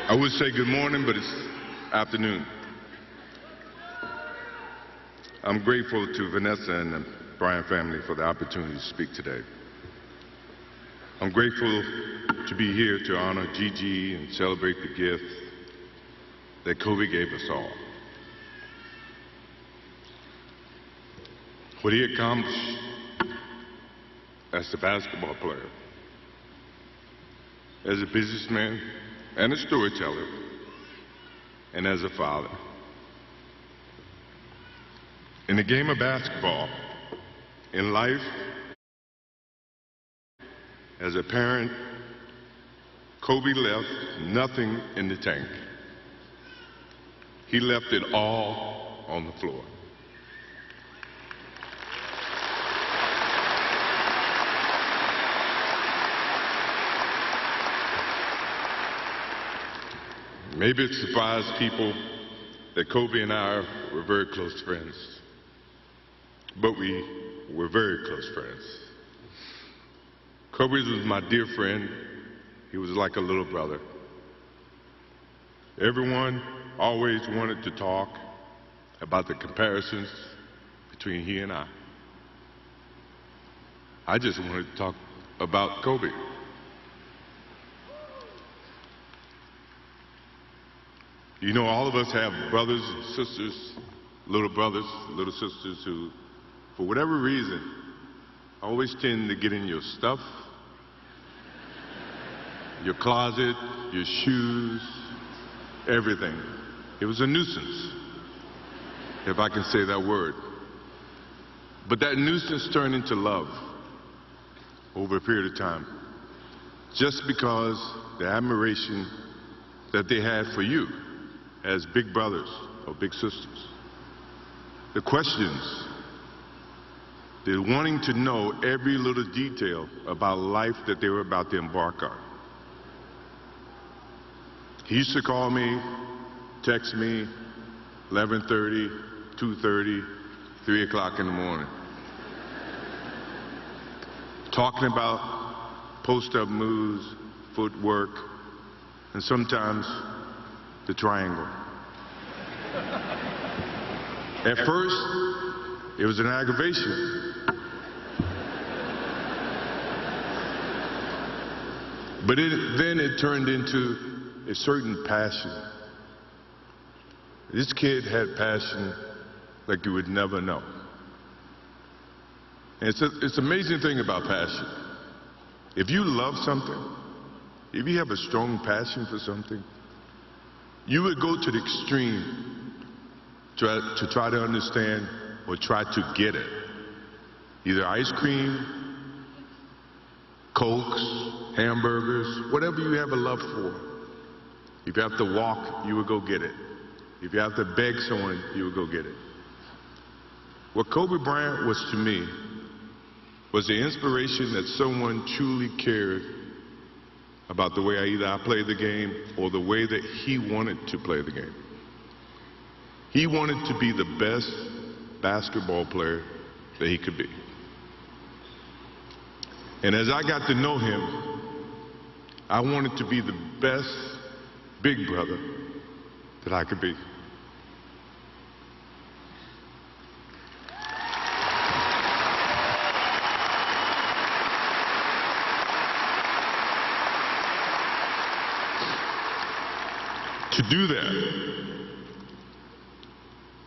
I would say good morning, but it's afternoon. I'm grateful to Vanessa and the Bryant family for the opportunity to speak today. I'm grateful to be here to honor Gigi and celebrate the gift that Kobe gave us all. What he accomplished as a basketball player, as a businessman and a storyteller, and as a father. In the game of basketball, in life, as a parent, Kobe left nothing in the tank. He left it all on the floor. Maybe it surprised people that Kobe and I were very close friends, but we were very close friends. Kobe was my dear friend. He was like a little brother. Everyone always wanted to talk about the comparisons between he and I. I just wanted to talk about Kobe. You know, all of us have brothers and sisters, little sisters who, for whatever reason, always tend to get in your stuff, your closet, your shoes, everything. It was a nuisance, if I can say that word. But that nuisance turned into love over a period of time, just because the admiration that they had for you as big brothers or big sisters. The questions, the wanting to know every little detail about life that they were about to embark on. He used to call me, text me, 11:30, 2:30, 3 o'clock in the morning, talking about post-up moves, footwork, and sometimes the triangle. At first, it was an aggravation. But then it turned into a certain passion. This kid had passion like you would never know. And it's an amazing thing about passion. If you love something, if you have a strong passion for something, you would go to the extreme to try to understand or try to get it. Either ice cream, Cokes, hamburgers, whatever you have a love for. If you have to walk, you would go get it. If you have to beg someone, you would go get it. What Kobe Bryant was to me was the inspiration that someone truly cared about the way I played the game or the way that he wanted to play the game. He wanted to be the best basketball player that he could be. And as I got to know him, I wanted to be the best big brother that I could be. To do that,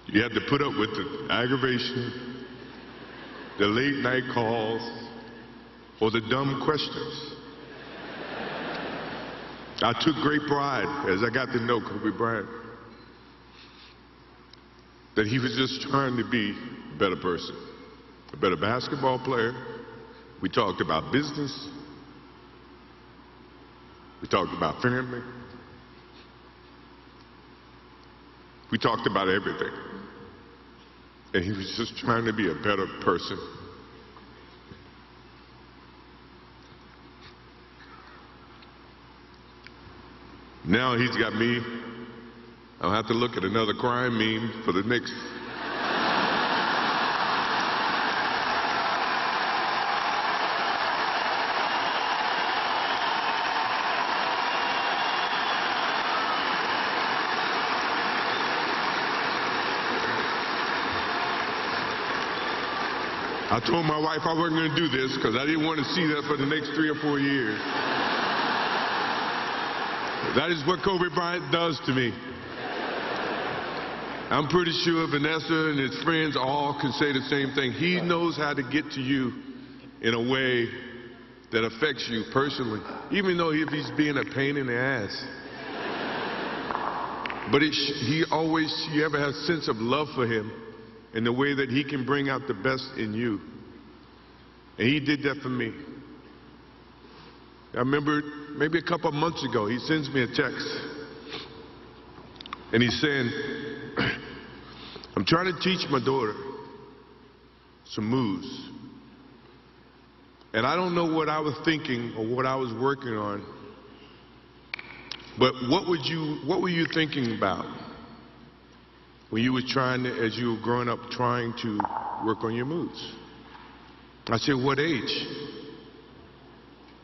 you had to put up with the aggravation, the late night calls, or the dumb questions. I took great pride as I got to know Kobe Bryant that he was just trying to be a better person, a better basketball player. We talked about business. We talked about family. We talked about everything. And he was just trying to be a better person. Now he's got me. I'll have to look at another crime meme for the next I told my wife I wasn't going to do this because I didn't want to see that for the next 3 or 4 years. That is what Kobe Bryant does to me. I'm pretty sure Vanessa and his friends all can say the same thing. He knows how to get to you in a way that affects you personally, even though if he's being a pain in the ass. But you ever have a sense of love for him in the way that he can bring out the best in you. And he did that for me. I remember maybe a couple of months ago, he sends me a text. And he's saying, I'm trying to teach my daughter some moves. And I don't know what I was thinking or what I was working on. But what were you thinking about when you were as you were growing up, trying to work on your moves? I said, what age?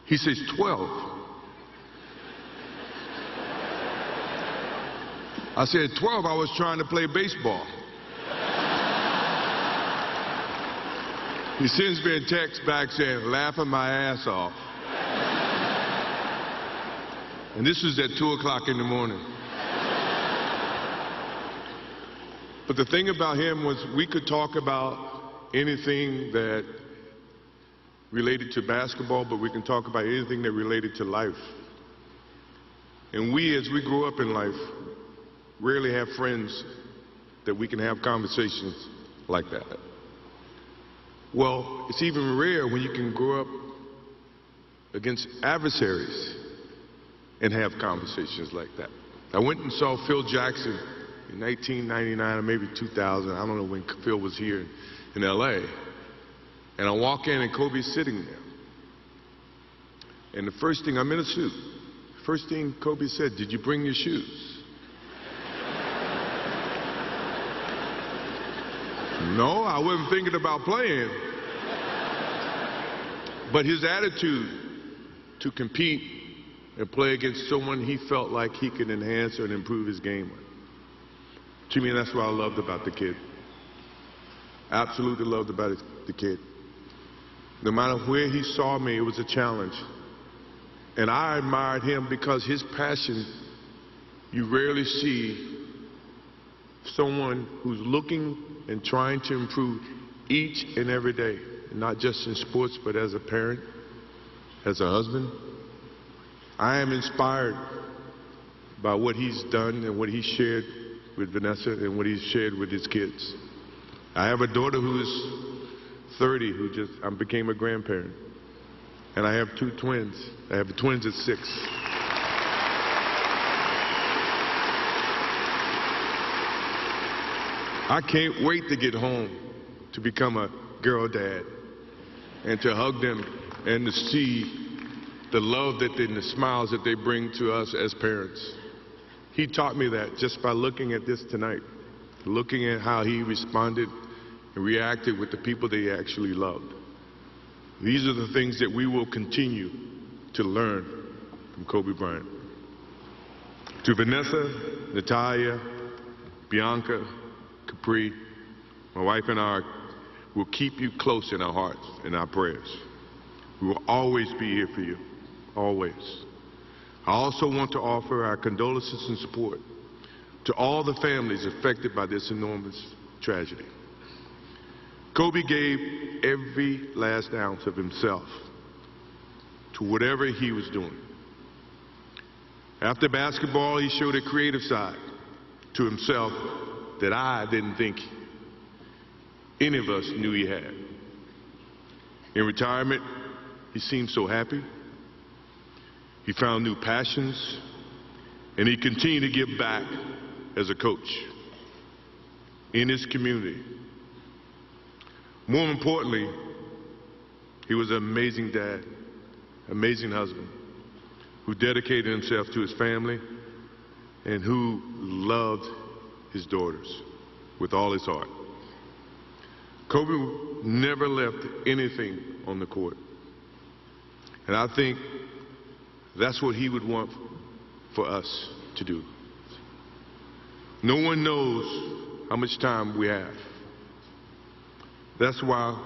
He says, 12. I said, 12, I was trying to play baseball. He sends me a text back saying, laughing my ass off. And this was at 2 o'clock in the morning. But the thing about him was we could talk about anything that related to basketball, but we can talk about anything that related to life. And we, as we grow up in life, rarely have friends that we can have conversations like that. Well, it's even rare when you can grow up against adversaries and have conversations like that. I went and saw Phil Jackson in 1999 or maybe 2000. I don't know when Phil was here in LA. And I walk in and Kobe's sitting there. And the first thing, I'm in a suit. First thing Kobe said, did you bring your shoes? No, I wasn't thinking about playing. But his attitude to compete and play against someone he felt like he could enhance or improve his game with. To me, that's what I loved about the kid. Absolutely loved about the kid. No matter where he saw me, it was a challenge. And I admired him because his passion, you rarely see someone who's looking and trying to improve each and every day, not just in sports, but as a parent, as a husband. I am inspired by what he's done and what he shared with Vanessa and what he's shared with his kids. I have a daughter who is 30 who I became a grandparent. And I have 2 twins. I have twins at 6. I can't wait to get home to become a girl dad and to hug them and to see the love and the smiles that they bring to us as parents. He taught me that just by looking at this tonight, looking at how he responded and reacted with the people that he actually loved. These are the things that we will continue to learn from Kobe Bryant. To Vanessa, Natalia, Bianca, Capri, my wife and I will keep you close in our hearts and our prayers. We will always be here for you, always. I also want to offer our condolences and support to all the families affected by this enormous tragedy. Kobe gave every last ounce of himself to whatever he was doing. After basketball, he showed a creative side to himself that I didn't think any of us knew he had. In retirement, he seemed so happy. He found new passions, and he continued to give back as a coach in his community. More importantly, he was an amazing dad, amazing husband, who dedicated himself to his family and who loved his daughters with all his heart. Kobe never left anything on the court. And I think that's what he would want for us to do. No one knows how much time we have. That's why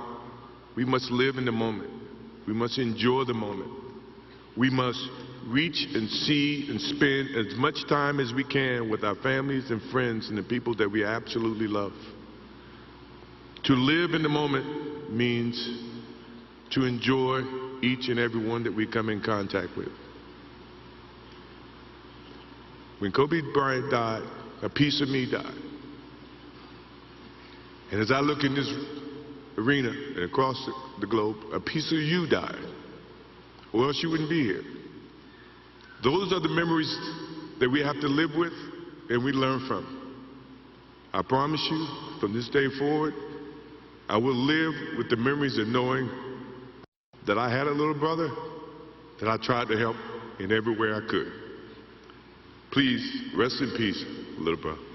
We must live in the moment. We must enjoy the moment. We must reach and see and spend as much time as we can with our families and friends and the people that we absolutely love. To live in the moment means to enjoy each and every one that we come in contact with. When Kobe Bryant died, a piece of me died. And as I look in this arena and across the globe, a piece of you died, or else you wouldn't be here. Those are the memories that we have to live with and we learn from. I promise you, from this day forward, I will live with the memories of knowing that I had a little brother that I tried to help in every way I could. Please, rest in peace, little brother.